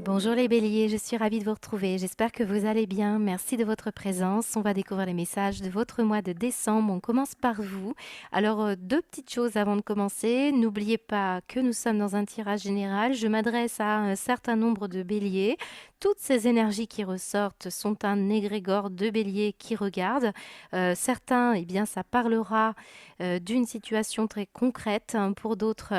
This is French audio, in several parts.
Bonjour les béliers, je suis ravie de vous retrouver. J'espère que vous allez bien. Merci de votre présence. On va découvrir les messages de votre mois de décembre. On commence par vous. Alors, deux petites choses avant de commencer. N'oubliez pas que nous sommes dans un tirage général. Je m'adresse à un certain nombre de béliers. Toutes ces énergies qui ressortent sont un égrégore de béliers qui regardent. Certains, eh bien, ça parlera d'une situation très concrète. Pour d'autres,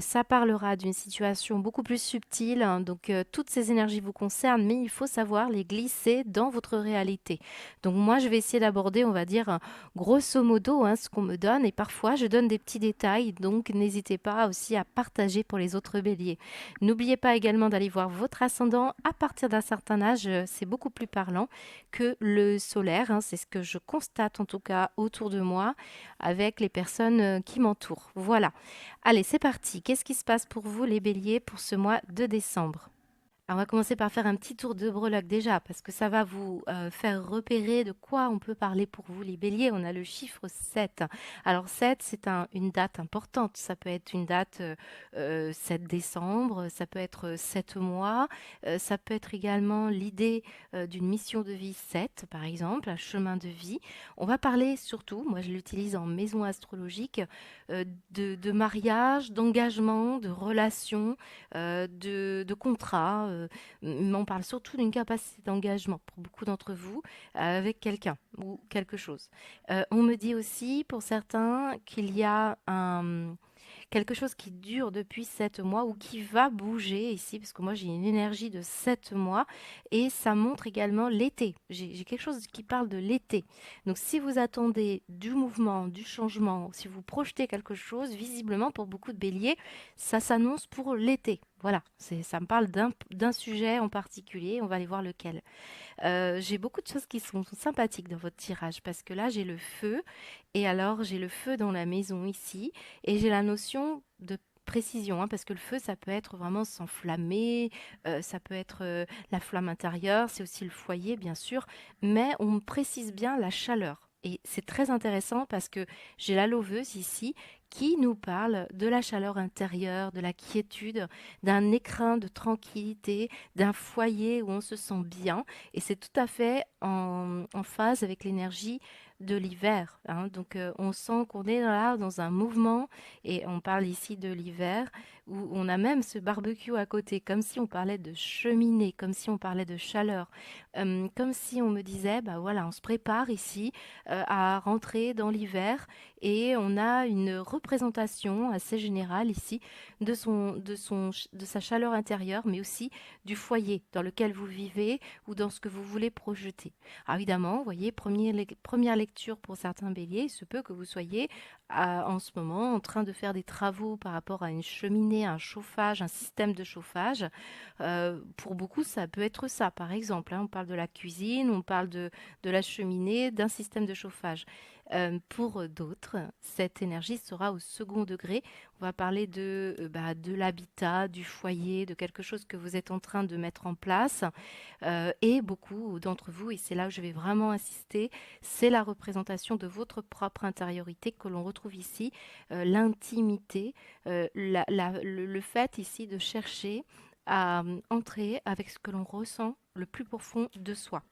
ça parlera d'une situation beaucoup plus subtile. Donc, toutes ces énergies vous concernent, mais il faut savoir les glisser dans votre réalité. Donc, moi, je vais essayer d'aborder, on va dire, grosso modo, ce qu'on me donne. Et parfois, je donne des petits détails. Donc, n'hésitez pas aussi à partager pour les autres béliers. N'oubliez pas également d'aller voir votre ascendant à partir d'un certain âge. C'est beaucoup plus parlant que le solaire. C'est ce que je constate en tout cas autour de moi avec les personnes qui m'entourent. Voilà. Allez, c'est parti. Qu'est-ce qui se passe pour vous, les béliers, pour ce mois de décembre? Alors, on va commencer par faire un petit tour de breloque déjà, parce que ça va vous faire repérer de quoi on peut parler pour vous, les béliers. On a le chiffre 7. Alors, 7, c'est une date importante. Ça peut être une date 7 décembre, ça peut être 7 mois, ça peut être également l'idée d'une mission de vie 7, par exemple, un chemin de vie. On va parler surtout, moi je l'utilise en maison astrologique, de mariage, d'engagement, de relations, de contrat. Mais on parle surtout d'une capacité d'engagement pour beaucoup d'entre vous avec quelqu'un ou quelque chose. On me dit aussi pour certains qu'il y a quelque chose qui dure depuis 7 mois ou qui va bouger ici, parce que moi j'ai une énergie de 7 mois et ça montre également l'été. J'ai quelque chose qui parle de l'été. Donc si vous attendez du mouvement, du changement, si vous projetez quelque chose, visiblement pour beaucoup de béliers, ça s'annonce pour l'été. Voilà, ça me parle d'un sujet en particulier, on va aller voir lequel. J'ai beaucoup de choses qui sont sympathiques dans votre tirage parce que là j'ai le feu et alors j'ai le feu dans la maison ici et j'ai la notion de précision, parce que le feu ça peut être vraiment s'enflammer, ça peut être la flamme intérieure, c'est aussi le foyer bien sûr, mais on me précise bien la chaleur. Et c'est très intéressant parce que j'ai la lauveuse ici qui nous parle de la chaleur intérieure, de la quiétude, d'un écrin de tranquillité, d'un foyer où on se sent bien. Et c'est tout à fait en phase avec l'énergie de l'hiver. Donc on sent qu'on est là dans un mouvement et on parle ici de l'hiver où on a même ce barbecue à côté, comme si on parlait de cheminée, comme si on parlait de chaleur, comme si on me disait, bah voilà, on se prépare ici à rentrer dans l'hiver et on a une représentation assez générale ici de sa chaleur intérieure, mais aussi du foyer dans lequel vous vivez ou dans ce que vous voulez projeter. Alors évidemment, vous voyez, première lecture pour certains béliers, il se peut que vous soyez en ce moment en train de faire des travaux par rapport à une cheminée, un chauffage, un système de chauffage. Pour beaucoup, ça peut être ça, par exemple. On parle de la cuisine, on parle de la cheminée, d'un système de chauffage. Pour d'autres, cette énergie sera au second degré. On va parler de l'habitat, du foyer, de quelque chose que vous êtes en train de mettre en place. Et beaucoup d'entre vous, et c'est là où je vais vraiment insister, c'est la représentation de votre propre intériorité que l'on retrouve ici, l'intimité, le fait ici de chercher à entrer avec ce que l'on ressent le plus profond de soi.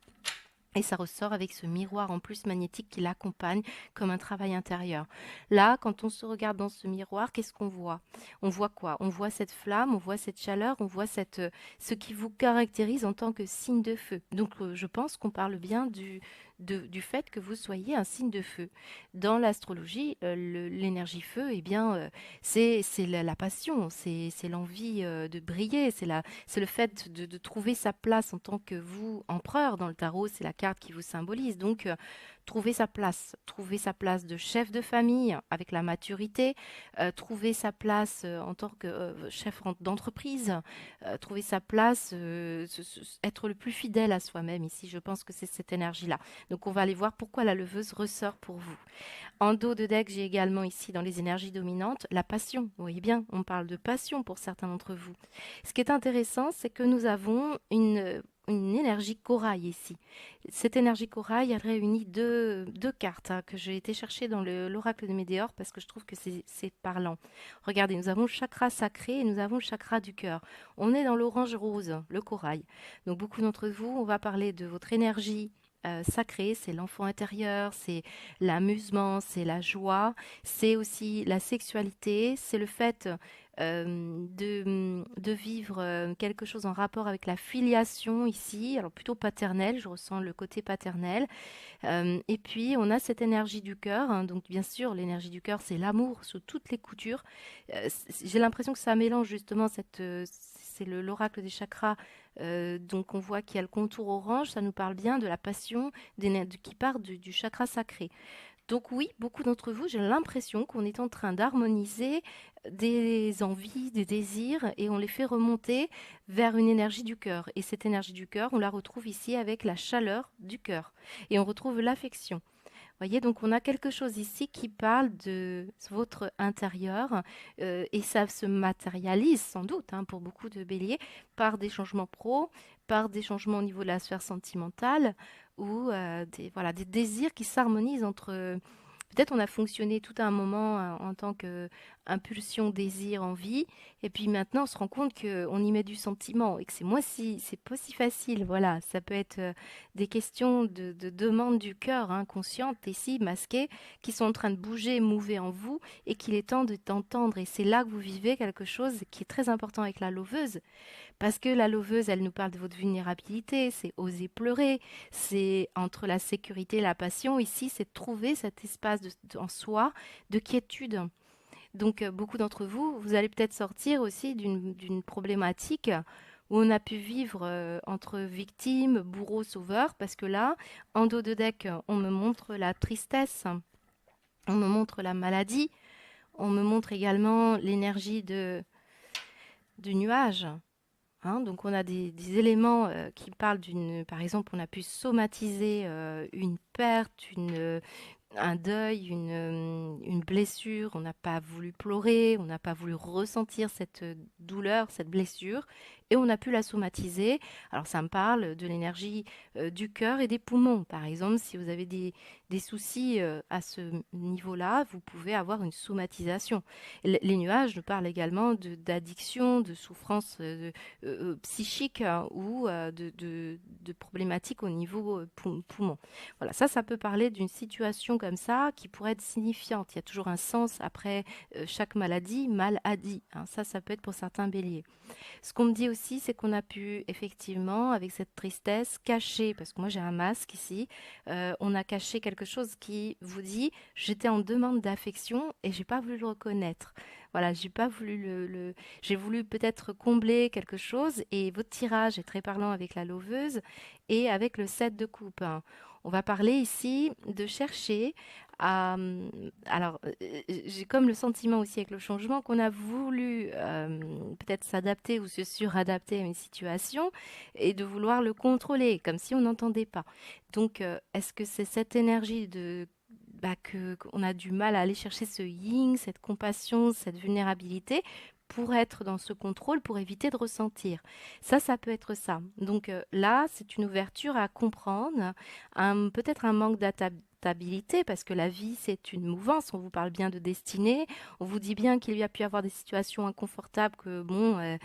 Et ça ressort avec ce miroir en plus magnétique qui l'accompagne comme un travail intérieur. Là, quand on se regarde dans ce miroir, qu'est-ce qu'on voit? On voit quoi? On voit cette flamme, on voit cette chaleur, on voit ce qui vous caractérise en tant que signe de feu. Donc, je pense qu'on parle bien du fait que vous soyez un signe de feu. Dans l'astrologie, l'énergie feu, eh bien, c'est la passion, c'est l'envie de briller, c'est le fait de trouver sa place en tant que vous, empereur dans le tarot, c'est la carte qui vous symbolise. Donc, trouver sa place de chef de famille avec la maturité, trouver sa place en tant que chef d'entreprise, trouver sa place, être le plus fidèle à soi-même. Ici, je pense que c'est cette énergie-là. Donc, on va aller voir pourquoi la leveuse ressort pour vous. En dos de deck, j'ai également ici dans les énergies dominantes la passion. Vous voyez bien, on parle de passion pour certains d'entre vous. Ce qui est intéressant, c'est que nous avons une énergie corail ici. Cette énergie corail, elle réunit deux cartes que j'ai été chercher dans l'oracle de Médéor parce que je trouve que c'est parlant. Regardez, nous avons le chakra sacré et nous avons le chakra du cœur. On est dans l'orange rose, le corail. Donc beaucoup d'entre vous, on va parler de votre énergie sacrée, c'est l'enfant intérieur, c'est l'amusement, c'est la joie, c'est aussi la sexualité, c'est le fait de vivre quelque chose en rapport avec la filiation ici, alors plutôt paternelle, je ressens le côté paternel. Et puis on a cette énergie du cœur, hein, donc bien sûr l'énergie du cœur c'est l'amour sous toutes les coutures. J'ai l'impression que ça mélange justement c'est l'oracle des chakras, donc on voit qu'il y a le contour orange, ça nous parle bien de la passion qui part du chakra sacré. Donc oui, beaucoup d'entre vous, j'ai l'impression qu'on est en train d'harmoniser des envies, des désirs, et on les fait remonter vers une énergie du cœur. Et cette énergie du cœur, on la retrouve ici avec la chaleur du cœur. Et on retrouve l'affection. Voyez, donc on a quelque chose ici qui parle de votre intérieur et ça se matérialise sans doute pour beaucoup de béliers par des changements par des changements au niveau de la sphère sentimentale ou voilà, des désirs qui s'harmonisent entre... Peut-être on a fonctionné tout un moment en tant que impulsion, désir, envie, et puis maintenant on se rend compte qu'on y met du sentiment et que c'est pas si facile. Voilà, ça peut être des questions de demande du cœur, conscientes ici, masquées, qui sont en train de bouger, mouver en vous, et qu'il est temps de t'entendre. Et c'est là que vous vivez quelque chose qui est très important avec la loveuse, parce que la loveuse, elle nous parle de votre vulnérabilité, c'est oser pleurer, c'est entre la sécurité et la passion. Ici, c'est de trouver cet espace en soi de quiétude. Donc, beaucoup d'entre vous, vous allez peut-être sortir aussi d'une problématique où on a pu vivre entre victime, bourreau, sauveur, parce que là, en dos de deck, on me montre la tristesse, on me montre la maladie, on me montre également l'énergie du nuage. Donc on a des éléments qui parlent par exemple, on a pu somatiser une perte, un deuil, une blessure, on n'a pas voulu pleurer, on n'a pas voulu ressentir cette douleur, cette blessure, et on a pu la somatiser. Alors ça me parle de l'énergie du cœur et des poumons. Par exemple, si vous avez des soucis à ce niveau-là, vous pouvez avoir une somatisation. Les nuages nous parlent également d'addiction, de souffrance psychique ou de problématiques au niveau poumon. Voilà, ça peut parler d'une situation comme ça qui pourrait être signifiante. Il y a toujours un sens après chaque maladie, mal a dit. Ça peut être pour certains béliers. Ce qu'on me dit aussi, c'est qu'on a pu effectivement, avec cette tristesse, cacher, parce que moi j'ai un masque ici, on a caché quelque chose qui vous dit, j'étais en demande d'affection et j'ai pas voulu le reconnaître. Voilà, j'ai pas voulu j'ai voulu peut-être combler quelque chose et votre tirage est très parlant avec la loveuse et avec le 7 de coupe. On va parler ici de chercher à... Alors, j'ai comme le sentiment aussi avec le changement qu'on a voulu peut-être s'adapter ou se suradapter à une situation et de vouloir le contrôler, comme si on n'entendait pas. Donc, est-ce que c'est cette énergie qu'on a du mal à aller chercher ce yin, cette compassion, cette vulnérabilité pour être dans ce contrôle, pour éviter de ressentir. Ça peut être ça. Donc là, c'est une ouverture à comprendre, peut-être un manque stabilité, parce que la vie, c'est une mouvance. On vous parle bien de destinée, on vous dit bien qu'il y a pu y avoir des situations inconfortables que, bon,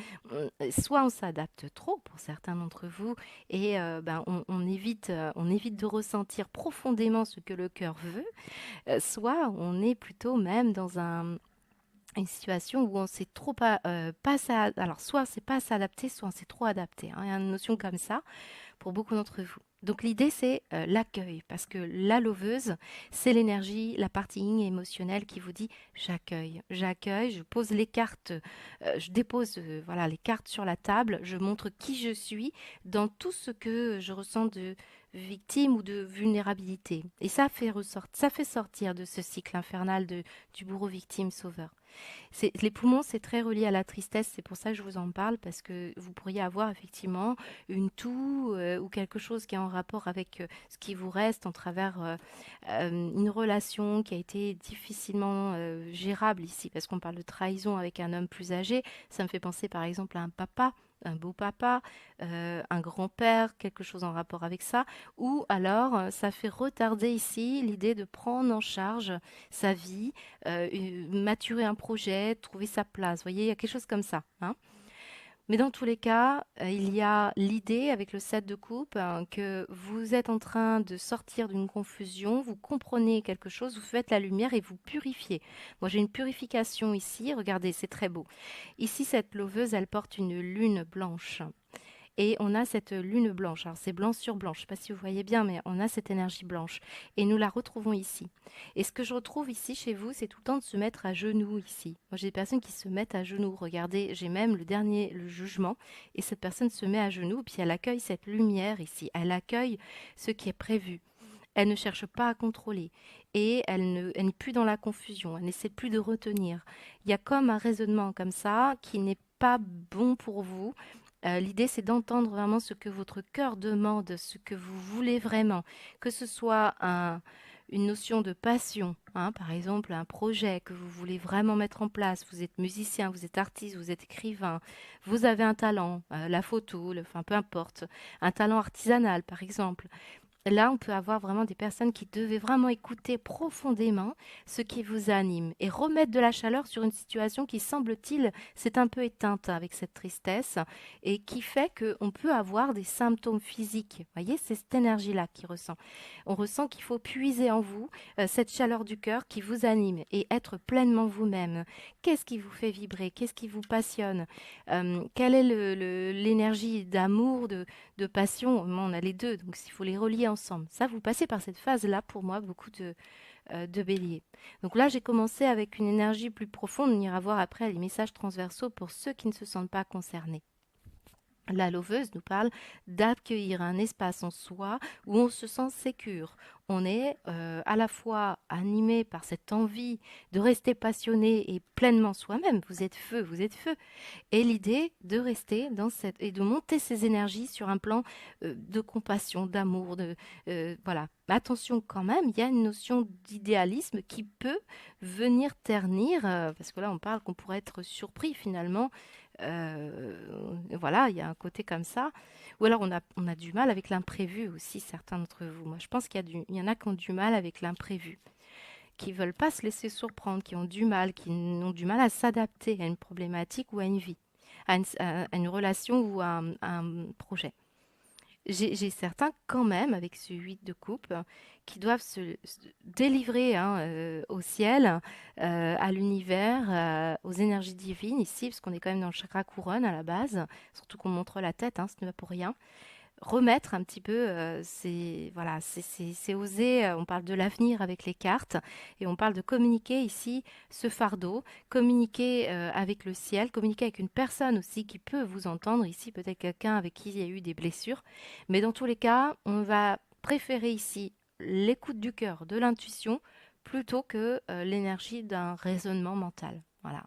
soit on s'adapte trop pour certains d'entre vous, et on évite de ressentir profondément ce que le cœur veut, soit on est plutôt même dans une situation où on sait trop pas alors soit c'est pas s'adapter, soit on s'est trop adapté, hein. Il y a une notion comme ça pour beaucoup d'entre vous. Donc l'idée, c'est l'accueil, parce que la loveuse, c'est l'énergie, la partie yin émotionnelle qui vous dit j'accueille, je pose les cartes, je dépose voilà, les cartes sur la table, je montre qui je suis dans tout ce que je ressens de victime ou de vulnérabilité. Et ça fait sortir de ce cycle infernal du bourreau victime sauveur. Les poumons, c'est très relié à la tristesse, c'est pour ça que je vous en parle, parce que vous pourriez avoir effectivement une toux ou quelque chose qui est en rapport avec ce qui vous reste en travers une relation qui a été difficilement gérable ici, parce qu'on parle de trahison avec un homme plus âgé. Ça me fait penser par exemple à un papa, un beau papa, un grand-père, quelque chose en rapport avec ça, ou alors ça fait retarder ici l'idée de prendre en charge sa vie, maturer un projet, trouver sa place. Vous voyez, il y a quelque chose comme ça, hein. Mais dans tous les cas, il y a l'idée avec le 7 de coupe que vous êtes en train de sortir d'une confusion, vous comprenez quelque chose, vous faites la lumière et vous purifiez. Moi, j'ai une purification ici, regardez, c'est très beau. Ici, cette loveuse, elle porte une lune blanche. Et on a cette lune blanche. Alors c'est blanc sur blanc, je ne sais pas si vous voyez bien, mais on a cette énergie blanche. Et nous la retrouvons ici. Et ce que je retrouve ici chez vous, c'est tout le temps de se mettre à genoux ici. Moi j'ai des personnes qui se mettent à genoux. Regardez, j'ai même le jugement. Et cette personne se met à genoux, puis elle accueille cette lumière ici. Elle accueille ce qui est prévu. Elle ne cherche pas à contrôler et elle n'est plus dans la confusion, elle n'essaie plus de retenir. Il y a comme un raisonnement comme ça qui n'est pas bon pour vous. L'idée, c'est d'entendre vraiment ce que votre cœur demande, ce que vous voulez vraiment, que ce soit une notion de passion, hein, par exemple un projet que vous voulez vraiment mettre en place. Vous êtes musicien, vous êtes artiste, vous êtes écrivain, vous avez un talent, la photo, enfin peu importe, un talent artisanal par exemple. Là, on peut avoir vraiment des personnes qui devaient vraiment écouter profondément ce qui vous anime et remettre de la chaleur sur une situation qui, semble-t-il, s'est un peu éteinte avec cette tristesse et qui fait qu'on peut avoir des symptômes physiques. Vous voyez, c'est cette énergie-là qui ressent. On ressent qu'il faut puiser en vous cette chaleur du cœur qui vous anime et être pleinement vous-même. Qu'est-ce qui vous fait vibrer? Qu'est-ce qui vous passionne? Quelle est l'énergie d'amour, de passion? On a les deux, donc il faut les relier ensemble. Ça, vous passez par cette phase-là, pour moi, beaucoup de bélier. Donc là, j'ai commencé avec une énergie plus profonde. On ira voir après les messages transversaux pour ceux qui ne se sentent pas concernés. La loveuse nous parle d'accueillir un espace en soi où on se sent sécure. On est à la fois animé par cette envie de rester passionné et pleinement soi-même. Vous êtes feu, vous êtes feu. Et l'idée de rester dans cette et de monter ses énergies sur un plan de compassion, d'amour, voilà. Mais attention quand même, il y a une notion d'idéalisme qui peut venir ternir, parce que là on parle qu'on pourrait être surpris finalement. Voilà, il y a un côté comme ça. Ou alors on a du mal avec l'imprévu aussi, certains d'entre vous. Moi je pense il y en a qui ont du mal avec l'imprévu, qui veulent pas se laisser surprendre, qui ont qui ont du mal à s'adapter à une problématique ou à une vie, à une relation ou à un projet. J'ai certains quand même, avec ce 8 de coupe, qui doivent se délivrer hein, au ciel, à l'univers, aux énergies divines ici, parce qu'on est quand même dans le chakra couronne à la base, surtout qu'on montre la tête, hein, ce n'est pas pour rien. Remettre un petit peu, c'est oser, on parle de l'avenir avec les cartes, et on parle de communiquer ici ce fardeau, communiquer avec le ciel, communiquer avec une personne aussi qui peut vous entendre, ici peut-être quelqu'un avec qui il y a eu des blessures, mais dans tous les cas, on va préférer ici l'écoute du cœur, de l'intuition, plutôt que l'énergie d'un raisonnement mental. Voilà.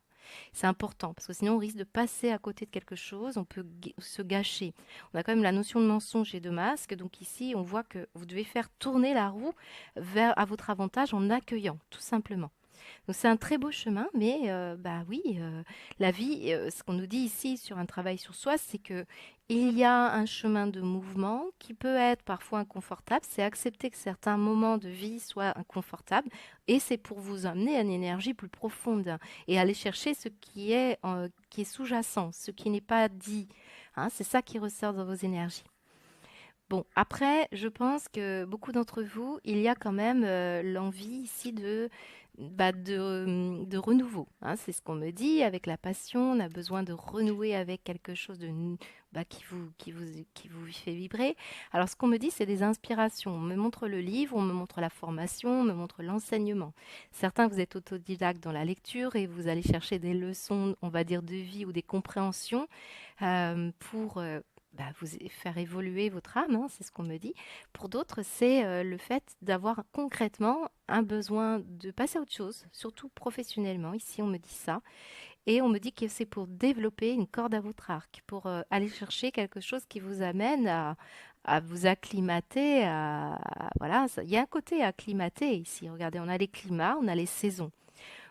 C'est important parce que sinon on risque de passer à côté de quelque chose, on peut se gâcher. On a quand même la notion de mensonge et de masque, donc ici on voit que vous devez faire tourner la roue à votre avantage en accueillant, tout simplement. Donc c'est un très beau chemin, mais bah oui, la vie, ce qu'on nous dit ici sur un travail sur soi, c'est que il y a un chemin de mouvement qui peut être parfois inconfortable. C'est accepter que certains moments de vie soient inconfortables, et c'est pour vous amener à une énergie plus profonde et aller chercher ce qui est sous-jacent, ce qui n'est pas dit. Hein, c'est ça qui ressort dans vos énergies. Bon, après, je pense que beaucoup d'entre vous, il y a quand même l'envie ici de renouveau. Hein. C'est ce qu'on me dit. Avec la passion, on a besoin de renouer avec quelque chose qui vous fait vibrer. Alors, ce qu'on me dit, c'est des inspirations. On me montre le livre, on me montre la formation, on me montre l'enseignement. Certains, vous êtes autodidactes dans la lecture et vous allez chercher des leçons, on va dire, de vie ou des compréhensions pour vous faire évoluer votre âme, hein, c'est ce qu'on me dit. Pour d'autres, c'est le fait d'avoir concrètement un besoin de passer à autre chose, surtout professionnellement. Ici, on me dit ça. Et on me dit que c'est pour développer une corde à votre arc, pour aller chercher quelque chose qui vous amène à vous acclimater. Voilà, il y a un côté acclimaté ici. Regardez, on a les climats, on a les saisons.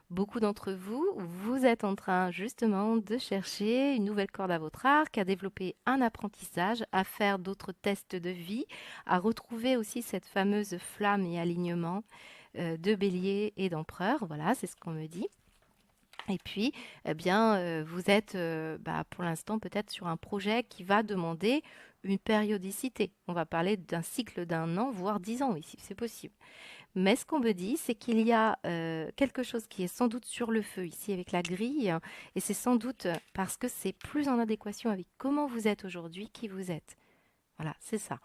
Beaucoup d'entre vous, vous êtes en train justement de chercher une nouvelle corde à votre arc, à développer un apprentissage, à faire d'autres tests de vie, à retrouver aussi cette fameuse flamme et alignement de bélier et d'empereur. Voilà, c'est ce qu'on me dit. Et puis, eh bien, vous êtes pour l'instant peut-être sur un projet qui va demander une périodicité. On va parler d'un cycle d'un an, voire 10 ans ici, c'est possible. Mais ce qu'on me dit, c'est qu'il y a quelque chose qui est sans doute sur le feu ici avec la grille, et c'est sans doute parce que c'est plus en adéquation avec comment vous êtes aujourd'hui, qui vous êtes. Voilà, c'est ça.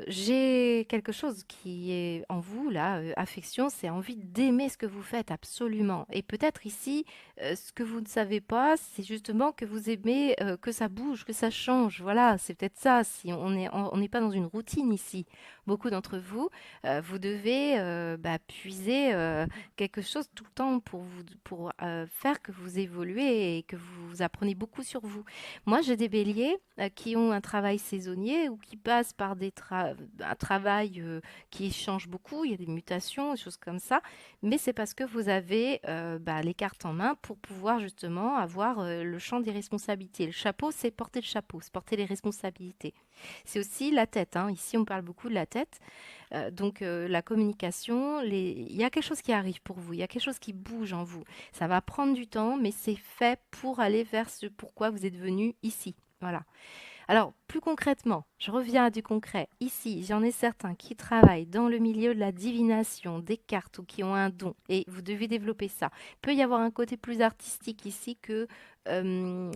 J'ai quelque chose qui est en vous, là, affection, c'est envie d'aimer ce que vous faites absolument. Et peut-être ici, ce que vous ne savez pas, c'est justement que vous aimez que ça bouge, que ça change. Voilà, c'est peut-être ça. Si on n'est pas dans une routine ici. Beaucoup d'entre vous, vous devez puiser quelque chose tout le temps pour faire que vous évoluez et que vous apprenez beaucoup sur vous. Moi, j'ai des béliers qui ont un travail saisonnier ou qui passent par un travail qui change beaucoup. Il y a des mutations, des choses comme ça. Mais c'est parce que vous avez les cartes en main pour pouvoir justement avoir le champ des responsabilités. Le chapeau, c'est porter le chapeau, c'est porter les responsabilités. C'est aussi la tête. Hein. Ici, on parle beaucoup de la tête. La communication, il y a quelque chose qui arrive pour vous, il y a quelque chose qui bouge en vous. Ça va prendre du temps, mais c'est fait pour aller vers ce pourquoi vous êtes venu ici. Voilà. Alors, plus concrètement, je reviens à du concret. Ici, j'en ai certains qui travaillent dans le milieu de la divination, des cartes ou qui ont un don, et vous devez développer ça. Il peut y avoir un côté plus artistique ici que il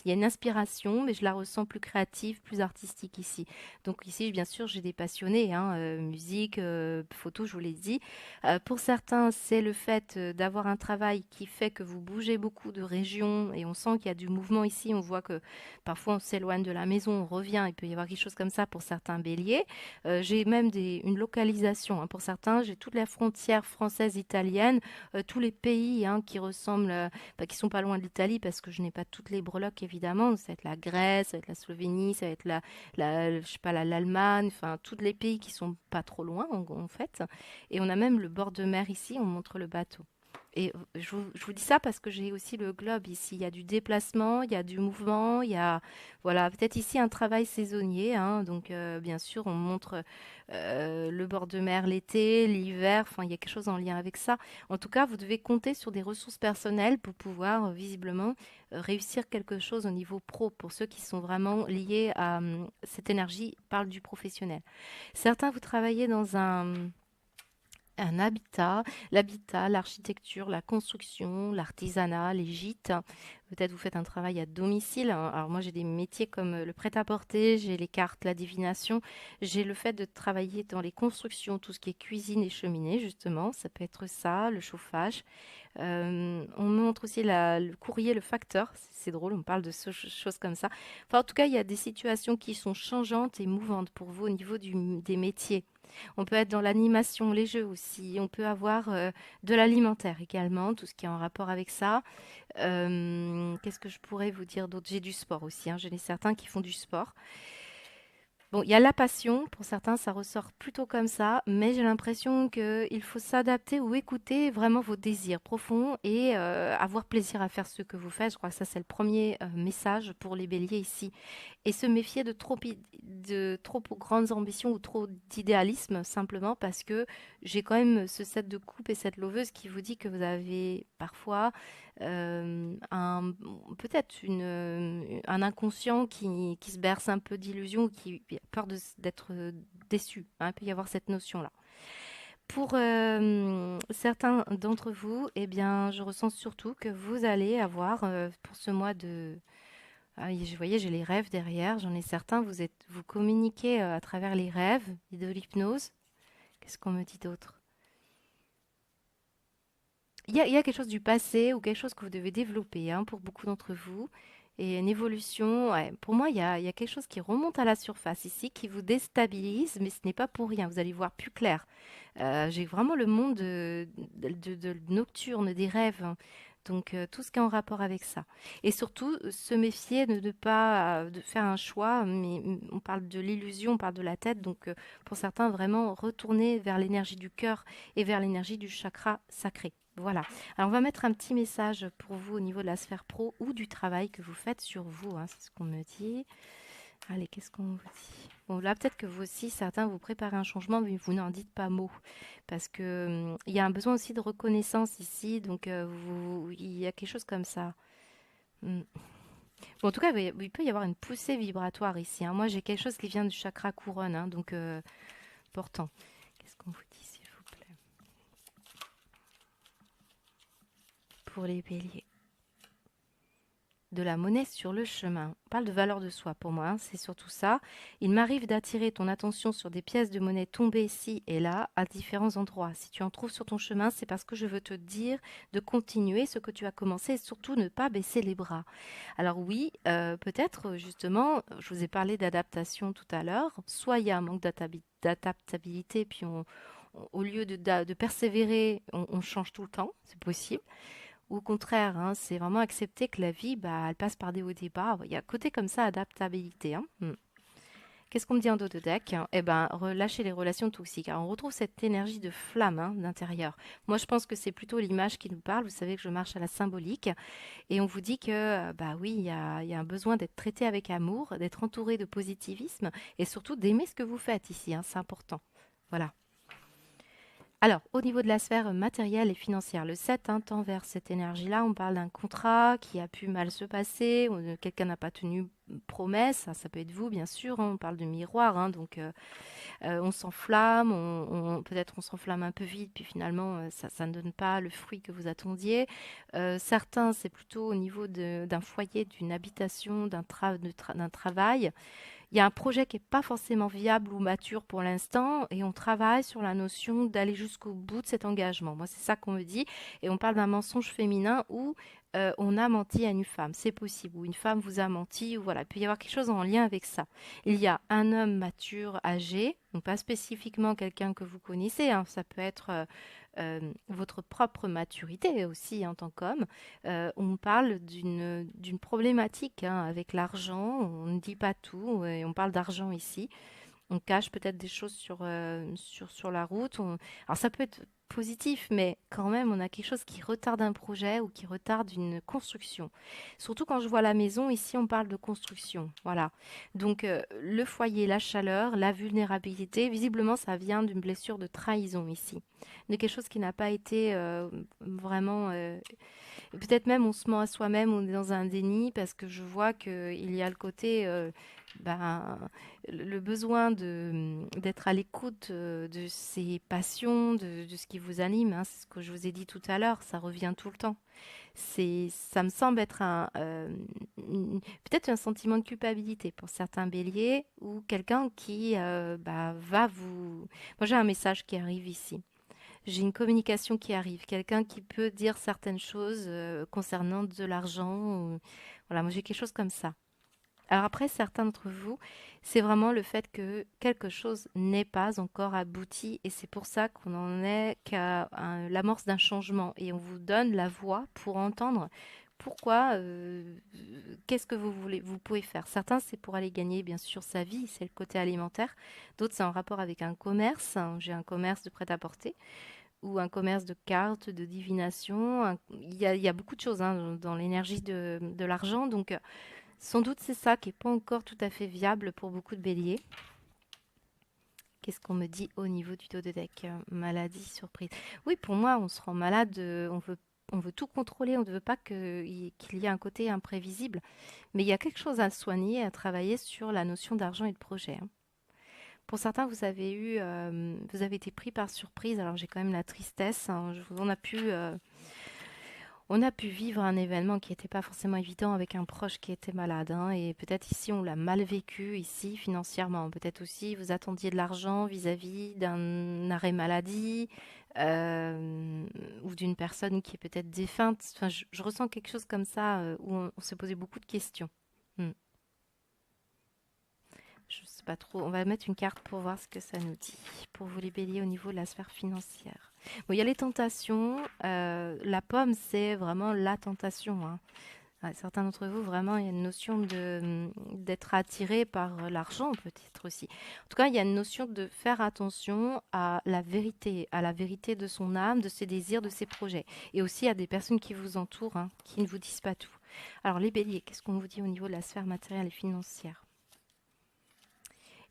y a une inspiration, mais je la ressens plus créative, plus artistique ici. Donc ici, bien sûr, j'ai des passionnés, hein, musique, photo, je vous l'ai dit. Pour certains, c'est le fait d'avoir un travail qui fait que vous bougez beaucoup de régions et on sent qu'il y a du mouvement ici. On voit que parfois on s'éloigne de la maison, on revient. Il peut y avoir quelque chose comme ça pour certains béliers. J'ai même une localisation. Hein, pour certains, j'ai toute la frontière française-italienne, tous les pays hein, qui ressemblent, qui sont pas loin de l'Italie parce que je n'ai pas toutes les breloques évidemment. Ça va être la Grèce, ça va être la Slovénie, ça va être je sais pas, l'Allemagne, enfin tous les pays qui sont pas trop loin en fait. Et on a même le bord de mer ici, on montre le bateau. Et je vous dis ça parce que j'ai aussi le globe ici. Il y a du déplacement, il y a du mouvement, il y a voilà peut-être ici un travail saisonnier. Hein, donc bien sûr on montre le bord de mer l'été, l'hiver. Enfin il y a quelque chose en lien avec ça. En tout cas vous devez compter sur des ressources personnelles pour pouvoir visiblement réussir quelque chose au niveau pro pour ceux qui sont vraiment liés à cette énergie. Parle du professionnel. Certains vous travaillez dans un l'habitat, l'architecture, la construction, l'artisanat, les gîtes. Peut-être vous faites un travail à domicile. Hein. Alors moi j'ai des métiers comme le prêt-à-porter, j'ai les cartes, la divination, j'ai le fait de travailler dans les constructions, tout ce qui est cuisine et cheminée justement, ça peut être ça, le chauffage. On me montre aussi le courrier, le facteur, c'est drôle, on parle de choses comme ça. Enfin en tout cas il y a des situations qui sont changeantes et mouvantes pour vous au niveau des métiers. On peut être dans l'animation, les jeux aussi. On peut avoir de l'alimentaire également, tout ce qui est en rapport avec ça. Qu'est-ce que je pourrais vous dire d'autre? J'ai du sport aussi. Hein. J'en ai certains qui font du sport. Bon, il y a la passion, pour certains, ça ressort plutôt comme ça, mais j'ai l'impression qu'il faut s'adapter ou écouter vraiment vos désirs profonds et avoir plaisir à faire ce que vous faites. Je crois que ça, c'est le premier message pour les béliers ici. Et se méfier de trop grandes ambitions ou trop d'idéalisme, simplement parce que j'ai quand même ce set de coupe et cette loveuse qui vous dit que vous avez parfois peut-être un inconscient qui se berce un peu d'illusions, qui a peur d'être déçu, hein. Il peut y avoir cette notion-là. Pour certains d'entre vous, eh bien, je ressens surtout que vous allez avoir, pour ce mois de... Ah, oui, je voyais, j'ai les rêves derrière. J'en ai certains, vous communiquez à travers les rêves et de l'hypnose. Qu'est-ce qu'on me dit d'autre? Il y a quelque chose du passé ou quelque chose que vous devez développer, hein, pour beaucoup d'entre vous. Et une évolution, ouais, pour moi, il y a quelque chose qui remonte à la surface ici, qui vous déstabilise, mais ce n'est pas pour rien. Vous allez voir plus clair. J'ai vraiment le monde de nocturne, des rêves, hein. Donc, tout ce qui est en rapport avec ça. Et surtout, se méfier de ne pas de faire un choix, mais on parle de l'illusion, on parle de la tête. Donc, pour certains, vraiment retourner vers l'énergie du cœur et vers l'énergie du chakra sacré. Voilà. Alors, on va mettre un petit message pour vous au niveau de la sphère pro ou du travail que vous faites sur vous, hein, c'est ce qu'on me dit. Allez, qu'est-ce qu'on vous dit? Bon, là, peut-être que vous aussi, certains vous préparez un changement, mais vous n'en dites pas mot. Parce que il y a un besoin aussi de reconnaissance ici, donc il y a quelque chose comme ça. Mm. Bon, en tout cas, il peut y avoir une poussée vibratoire ici, hein. Moi, j'ai quelque chose qui vient du chakra couronne, hein, donc important. Qu'est-ce qu'on vous dit, s'il vous plaît, pour les béliers? De la monnaie sur le chemin. On parle de valeur de soi pour moi, hein, c'est surtout ça. Il m'arrive d'attirer ton attention sur des pièces de monnaie tombées ici et là, à différents endroits. Si tu en trouves sur ton chemin, c'est parce que je veux te dire de continuer ce que tu as commencé et surtout ne pas baisser les bras. Alors oui, peut-être justement, je vous ai parlé d'adaptation tout à l'heure, soit il y a un manque d'adaptabilité, puis au lieu de persévérer, on change tout le temps, c'est possible. Ou au contraire, hein, c'est vraiment accepter que la vie, bah, elle passe par des hauts et des bas. Il y a un côté comme ça, adaptabilité, hein. Qu'est-ce qu'on me dit en dos de deck? Eh ben, relâcher les relations toxiques. Alors, on retrouve cette énergie de flamme, hein, d'intérieur. Moi, je pense que c'est plutôt l'image qui nous parle. Vous savez que je marche à la symbolique. Et on vous dit que, bah oui, il y a un besoin d'être traité avec amour, d'être entouré de positivisme et surtout d'aimer ce que vous faites ici, hein, c'est important. Voilà. Alors, au niveau de la sphère matérielle et financière, le 7 hein, tend vers cette énergie-là. On parle d'un contrat qui a pu mal se passer, ou quelqu'un n'a pas tenu promesse, ça peut être vous, bien sûr, hein. On parle de miroir, hein, donc on s'enflamme, peut-être on s'enflamme un peu vite, puis finalement, ça ne donne pas le fruit que vous attendiez. Certains, c'est plutôt au niveau d'un foyer, d'une habitation, d'un travail. Il y a un projet qui n'est pas forcément viable ou mature pour l'instant et on travaille sur la notion d'aller jusqu'au bout de cet engagement. Moi, c'est ça qu'on me dit. Et on parle d'un mensonge féminin où on a menti à une femme. C'est possible. Ou une femme vous a menti. Ou voilà. Il peut y avoir quelque chose en lien avec ça. Il y a un homme mature, âgé. Donc pas spécifiquement quelqu'un que vous connaissez, hein. Ça peut être votre propre maturité aussi en tant qu'homme. On parle d'une problématique, hein, avec l'argent. On ne dit pas tout et on parle d'argent ici. On cache peut-être des choses sur la route. Alors ça peut être positif, mais quand même, on a quelque chose qui retarde un projet ou qui retarde une construction. Surtout quand je vois la maison, ici, on parle de construction. Voilà. Donc, le foyer, la chaleur, la vulnérabilité, visiblement, ça vient d'une blessure de trahison ici. De quelque chose qui n'a pas été vraiment peut-être même on se ment à soi-même, on est dans un déni parce que je vois qu'il y a le côté, ben, le besoin d'être à l'écoute de ses passions, de ce qui vous anime, hein, c'est ce que je vous ai dit tout à l'heure, ça revient tout le temps. Ça me semble être peut-être un sentiment de culpabilité pour certains béliers ou quelqu'un qui bah, va vous... Moi j'ai un message qui arrive ici. J'ai une communication qui arrive, quelqu'un qui peut dire certaines choses concernant de l'argent. Voilà, moi j'ai quelque chose comme ça. Alors après, certains d'entre vous, c'est vraiment le fait que quelque chose n'est pas encore abouti et c'est pour ça qu'on en est qu'à l'amorce d'un changement et on vous donne la voix pour entendre pourquoi, qu'est-ce que vous pouvez faire. Certains, c'est pour aller gagner, bien sûr, sa vie, c'est le côté alimentaire. D'autres, c'est en rapport avec un commerce, hein. J'ai un commerce de prêt-à-porter ou un commerce de cartes, de divination. Il y a beaucoup de choses, hein, dans l'énergie de l'argent. Donc, sans doute, c'est ça qui n'est pas encore tout à fait viable pour beaucoup de béliers. Qu'est-ce qu'on me dit au niveau du dos de deck? Maladie, surprise. Oui, pour moi, on se rend malade, on veut tout contrôler, on ne veut pas qu'il y ait un côté imprévisible. Mais il y a quelque chose à soigner, à travailler sur la notion d'argent et de projet, hein. Pour certains, vous avez été pris par surprise. Alors j'ai quand même la tristesse, hein. On a pu vivre un événement qui n'était pas forcément évident avec un proche qui était malade, hein, et peut-être ici on l'a mal vécu ici financièrement. Peut-être aussi vous attendiez de l'argent vis-à-vis d'un arrêt maladie, ou d'une personne qui est peut-être défunte. Enfin, je ressens quelque chose comme ça, où on se posait beaucoup de questions. Hmm. Je sais pas trop. On va mettre une carte pour voir ce que ça nous dit. Pour vous les béliers au niveau de la sphère financière. Bon, il y a les tentations. La pomme, c'est vraiment la tentation, hein. Ouais, certains d'entre vous, vraiment, il y a une notion d'être attiré par l'argent, peut-être aussi. En tout cas, il y a une notion de faire attention à la vérité de son âme, de ses désirs, de ses projets. Et aussi à des personnes qui vous entourent, hein, qui ne vous disent pas tout. Alors, les béliers, qu'est-ce qu'on vous dit au niveau de la sphère matérielle et financière?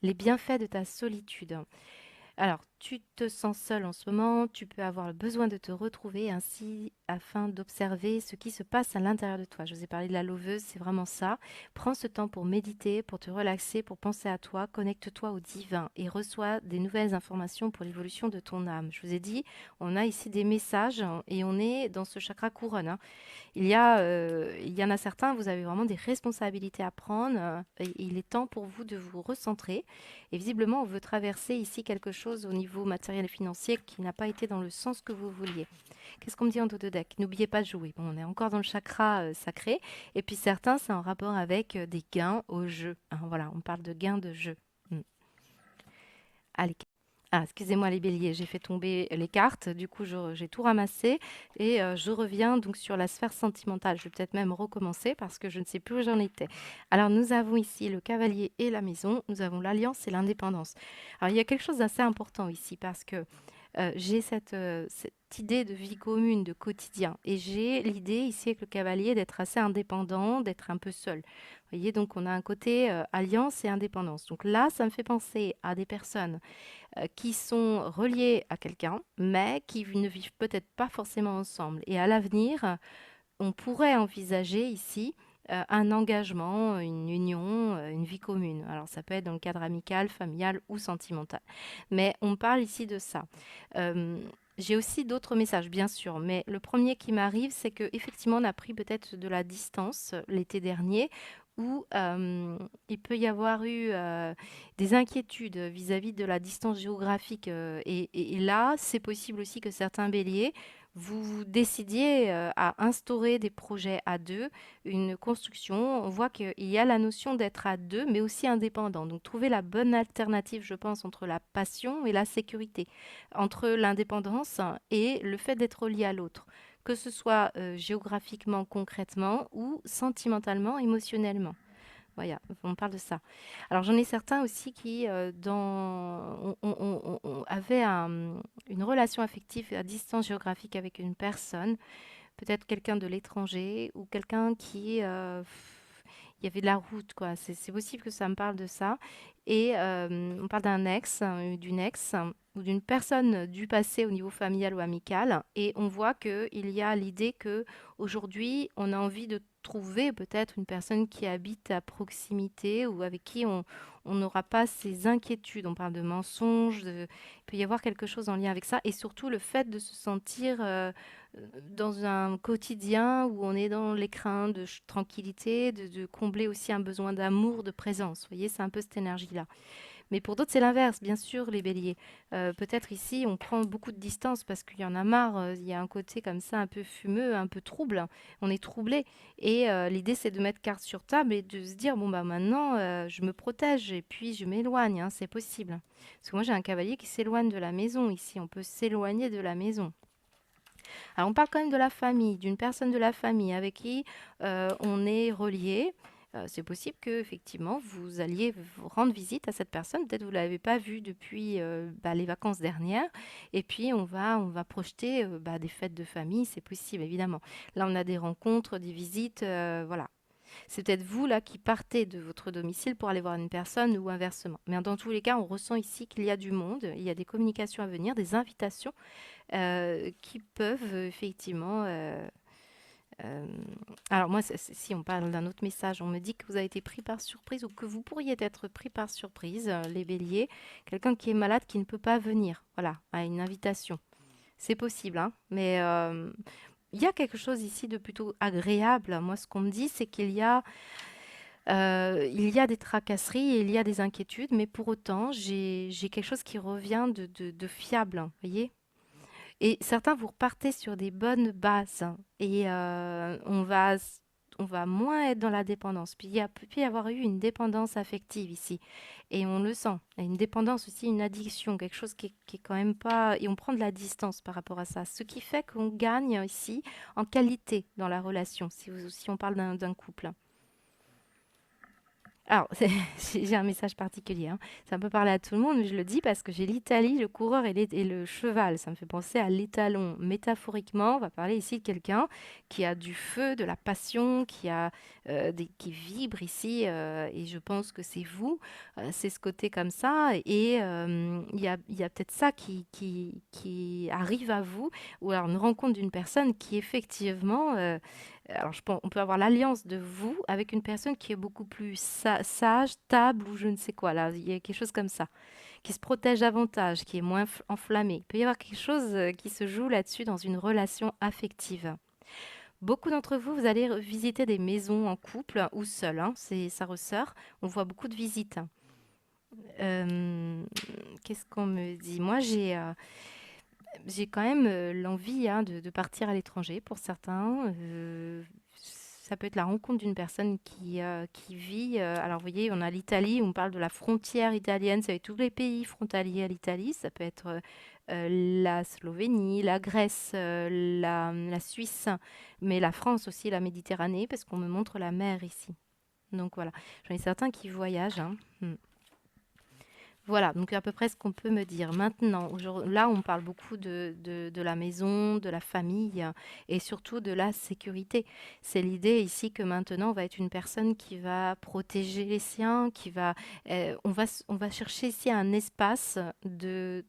Les bienfaits de ta solitude. Alors, tu te sens seul en ce moment, tu peux avoir besoin de te retrouver ainsi afin d'observer ce qui se passe à l'intérieur de toi. Je vous ai parlé de la lauveuse, c'est vraiment ça. Prends ce temps pour méditer, pour te relaxer, pour penser à toi, connecte-toi au divin et reçois des nouvelles informations pour l'évolution de ton âme. Je vous ai dit, on a ici des messages, hein, et on est dans ce chakra couronne, hein. Il y en a certains, vous avez vraiment des responsabilités à prendre, et il est temps pour vous de vous recentrer. Et visiblement, on veut traverser ici quelque chose au niveau matériel et financier qui n'a pas été dans le sens que vous vouliez. Qu'est-ce qu'on me dit en dos de deck? N'oubliez pas de jouer. Bon, on est encore dans le chakra sacré. Et puis certains, c'est en rapport avec des gains au jeu, hein. Voilà, on parle de gains de jeu. Hmm. Allez. Ah, excusez-moi les béliers, j'ai fait tomber les cartes, du coup j'ai tout ramassé et je reviens donc sur la sphère sentimentale. Je vais peut-être même recommencer parce que je ne sais plus où j'en étais. Alors nous avons ici le cavalier et la maison, nous avons l'alliance et l'indépendance. Alors il y a quelque chose d'assez important ici parce que j'ai cette idée de vie commune, de quotidien, et j'ai l'idée ici avec le cavalier d'être assez indépendant, d'être un peu seul. Vous voyez, donc on a un côté alliance et indépendance. Donc là, ça me fait penser à des personnes qui sont reliés à quelqu'un, mais qui ne vivent peut-être pas forcément ensemble. Et à l'avenir, on pourrait envisager ici un engagement, une union, une vie commune. Alors ça peut être dans le cadre amical, familial ou sentimental. Mais on parle ici de ça. Euh, j'ai aussi d'autres messages, bien sûr, mais le premier qui m'arrive, c'est que effectivement, on a pris peut-être de la distance l'été dernier, où il peut y avoir eu des inquiétudes vis-à-vis de la distance géographique. Et là, c'est possible aussi que certains béliers, vous décidiez à instaurer des projets à deux, une construction. On voit qu'il y a la notion d'être à deux, mais aussi indépendant. Donc, trouver la bonne alternative, je pense, entre la passion et la sécurité, entre l'indépendance et le fait d'être lié à l'autre, que ce soit géographiquement, concrètement ou sentimentalement, émotionnellement. Voilà, on parle de ça. Alors j'en ai certains aussi qui avaient une relation affective à distance géographique avec une personne, peut-être quelqu'un de l'étranger ou quelqu'un qui il y avait de la route, quoi. C'est possible que ça me parle de ça. Et on parle d'un ex, hein, d'une ex, hein, ou d'une personne du passé au niveau familial ou amical. Et on voit qu'il y a l'idée que aujourd'hui, on a envie de trouver peut-être une personne qui habite à proximité ou avec qui on n'aura pas ces inquiétudes. On parle de mensonges, il peut y avoir quelque chose en lien avec ça. Et surtout le fait de se sentir dans un quotidien où on est dans l'écrin de tranquillité, de combler aussi un besoin d'amour, de présence. Vous voyez, c'est un peu cette énergie-là. Mais pour d'autres, c'est l'inverse, bien sûr, les béliers. Peut-être ici, on prend beaucoup de distance parce qu'il y en a marre. Il y a un côté comme ça, un peu fumeux, un peu trouble. On est troublé. Et l'idée, c'est de mettre carte sur table et de se dire, bon, bah maintenant, je me protège et puis je m'éloigne, hein, c'est possible. Parce que moi, j'ai un cavalier qui s'éloigne de la maison ici. On peut s'éloigner de la maison. Alors, on parle quand même de la famille, d'une personne de la famille avec qui on est relié. C'est possible que effectivement vous alliez vous rendre visite à cette personne. Peut-être vous ne l'avez pas vue depuis les vacances dernières. Et puis on va projeter des fêtes de famille. C'est possible, évidemment. Là, on a des rencontres, des visites. Voilà. C'est peut-être vous là qui partez de votre domicile pour aller voir une personne ou inversement. Mais dans tous les cas, on ressent ici qu'il y a du monde, il y a des communications à venir, des invitations qui peuvent effectivement. Euh, alors moi, si on parle d'un autre message, on me dit que vous avez été pris par surprise ou que vous pourriez être pris par surprise, les béliers, quelqu'un qui est malade qui ne peut pas venir, voilà, à une invitation. C'est possible, hein, mais il y a quelque chose ici de plutôt agréable. Moi, ce qu'on me dit, c'est qu'il y a des tracasseries et il y a des inquiétudes, mais pour autant, j'ai quelque chose qui revient de fiable, hein, voyez? Et certains, vous repartez sur des bonnes bases, hein, et on va moins être dans la dépendance. Puis il y a peut y avoir eu une dépendance affective ici, et on le sent. Il y a une dépendance aussi, une addiction, quelque chose qui est quand même pas... Et on prend de la distance par rapport à ça, ce qui fait qu'on gagne ici en qualité dans la relation, si on parle d'un couple. Alors, j'ai un message particulier, hein. Ça peut parler à tout le monde, mais je le dis parce que j'ai l'Italie, le coureur et le cheval. Ça me fait penser à l'étalon. Métaphoriquement, on va parler ici de quelqu'un qui a du feu, de la passion, qui vibre ici. Et je pense que c'est vous. C'est ce côté comme ça. Et il y a peut-être ça qui arrive à vous, ou alors une rencontre d'une personne qui effectivement alors, on peut avoir l'alliance de vous avec une personne qui est beaucoup plus sage, stable ou je ne sais quoi. Là, il y a quelque chose comme ça, qui se protège davantage, qui est moins enflammé. Il peut y avoir quelque chose qui se joue là-dessus dans une relation affective. Beaucoup d'entre vous, vous allez visiter des maisons en couple ou seul, hein, ça ressort. On voit beaucoup de visites. Euh, Qu'est-ce qu'on me dit? Moi, j'ai quand même l'envie, hein, de partir à l'étranger pour certains. Ça peut être la rencontre d'une personne qui vit. Alors, vous voyez, on a l'Italie, on parle de la frontière italienne, ça va être tous les pays frontaliers à l'Italie. Ça peut être la Slovénie, la Grèce, la Suisse, mais la France aussi, la Méditerranée, parce qu'on me montre la mer ici. Donc voilà, j'en ai certains qui voyagent, hein. Voilà, donc à peu près ce qu'on peut me dire. Maintenant, là, on parle beaucoup de la maison, de la famille et surtout de la sécurité. C'est l'idée ici que maintenant, on va être une personne qui va protéger les siens, on va chercher ici un espace de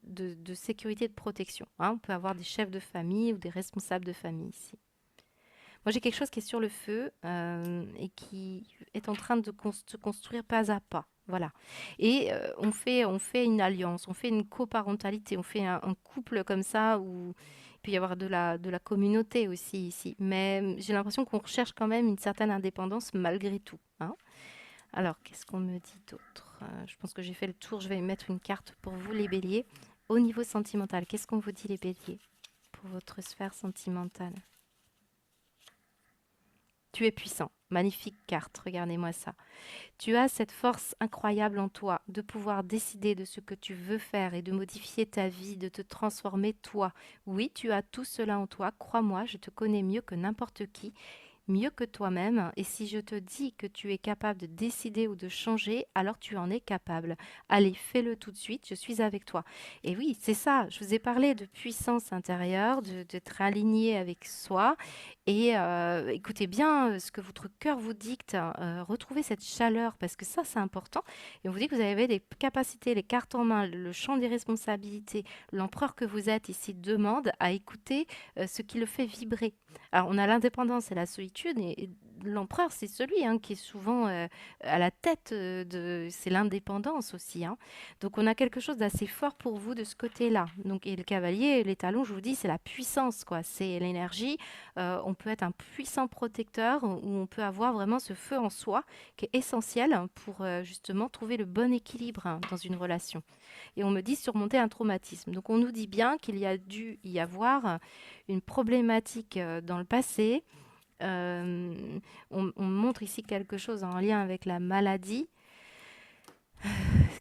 sécurité et de protection, hein. On peut avoir des chefs de famille ou des responsables de famille ici. Moi, j'ai quelque chose qui est sur le feu et qui est en train de se construire pas à pas. Voilà. Et on fait une alliance, on fait une coparentalité, on fait un couple comme ça où il peut y avoir de la communauté aussi ici. Mais j'ai l'impression qu'on recherche quand même une certaine indépendance malgré tout, hein. Alors, qu'est-ce qu'on me dit d'autre? Je pense que j'ai fait le tour. Je vais mettre une carte pour vous, les béliers. Au niveau sentimental, qu'est-ce qu'on vous dit, les béliers, pour votre sphère sentimentale? Tu es puissant. Magnifique carte, regardez-moi ça. Tu as cette force incroyable en toi de pouvoir décider de ce que tu veux faire et de modifier ta vie, de te transformer toi. Oui, tu as tout cela en toi. Crois-moi, je te connais mieux que n'importe qui, mieux que toi-même. Et si je te dis que tu es capable de décider ou de changer, alors tu en es capable. Allez, fais-le tout de suite, je suis avec toi. Et oui, c'est ça, je vous ai parlé de puissance intérieure, d'être aligné avec soi. Et écoutez bien ce que votre cœur vous dicte, hein. Retrouvez cette chaleur, parce que ça, c'est important. Et on vous dit que vous avez des capacités, les cartes en main, le champ des responsabilités. L'empereur que vous êtes ici demande à écouter ce qui le fait vibrer. Alors, on a l'indépendance et la solitude, et l'empereur, c'est celui, hein, qui est souvent à la tête C'est l'indépendance aussi, hein. Donc, on a quelque chose d'assez fort pour vous de ce côté-là. Donc, et le cavalier, les talons, je vous dis, c'est la puissance, quoi. C'est l'énergie. On peut être un puissant protecteur ou on peut avoir vraiment ce feu en soi qui est essentiel pour justement trouver le bon équilibre, hein, dans une relation. Et on me dit surmonter un traumatisme. Donc, on nous dit bien qu'il y a dû y avoir une problématique dans le passé. On me montre ici quelque chose en lien avec la maladie.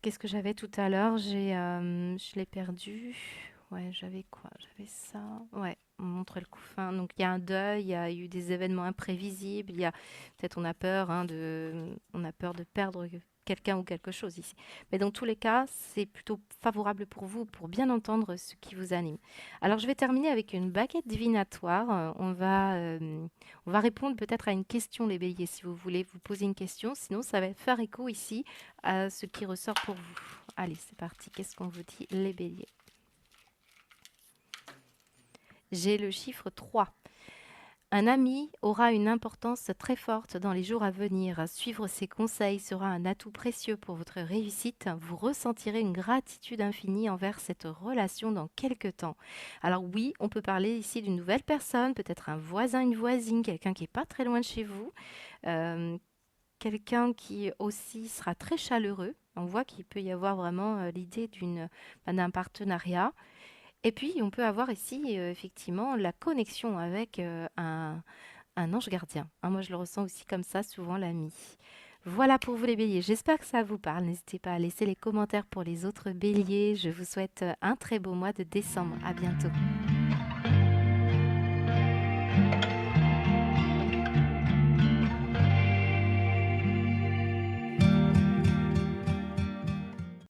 Qu'est-ce que j'avais tout à l'heure? Je l'ai perdu. Ouais, j'avais quoi? J'avais ça. Ouais. on montre le couffin. Donc il y a un deuil, il y a eu des événements imprévisibles, il y a peut-être on a peur on a peur de perdre quelqu'un ou quelque chose ici. Mais dans tous les cas, c'est plutôt favorable pour vous pour bien entendre ce qui vous anime. Alors je vais terminer avec une baguette divinatoire. On va répondre peut-être à une question, les béliers, si vous voulez vous poser une question. Sinon, ça va faire écho ici à ce qui ressort pour vous. Allez, c'est parti. Qu'est-ce qu'on vous dit, les béliers? J'ai le chiffre 3. Un ami aura une importance très forte dans les jours à venir. Suivre ses conseils sera un atout précieux pour votre réussite. Vous ressentirez une gratitude infinie envers cette relation dans quelques temps. Alors oui, on peut parler ici d'une nouvelle personne, peut-être un voisin, une voisine, quelqu'un qui est pas très loin de chez vous, euh, quelqu'un qui aussi sera très chaleureux. On voit qu'il peut y avoir vraiment l'idée d'un partenariat. Et puis, on peut avoir ici, effectivement, la connexion avec un ange gardien. Hein, moi, je le ressens aussi comme ça, souvent l'ami. Voilà pour vous les béliers. J'espère que ça vous parle. N'hésitez pas à laisser les commentaires pour les autres béliers. Je vous souhaite un très beau mois de décembre. À bientôt.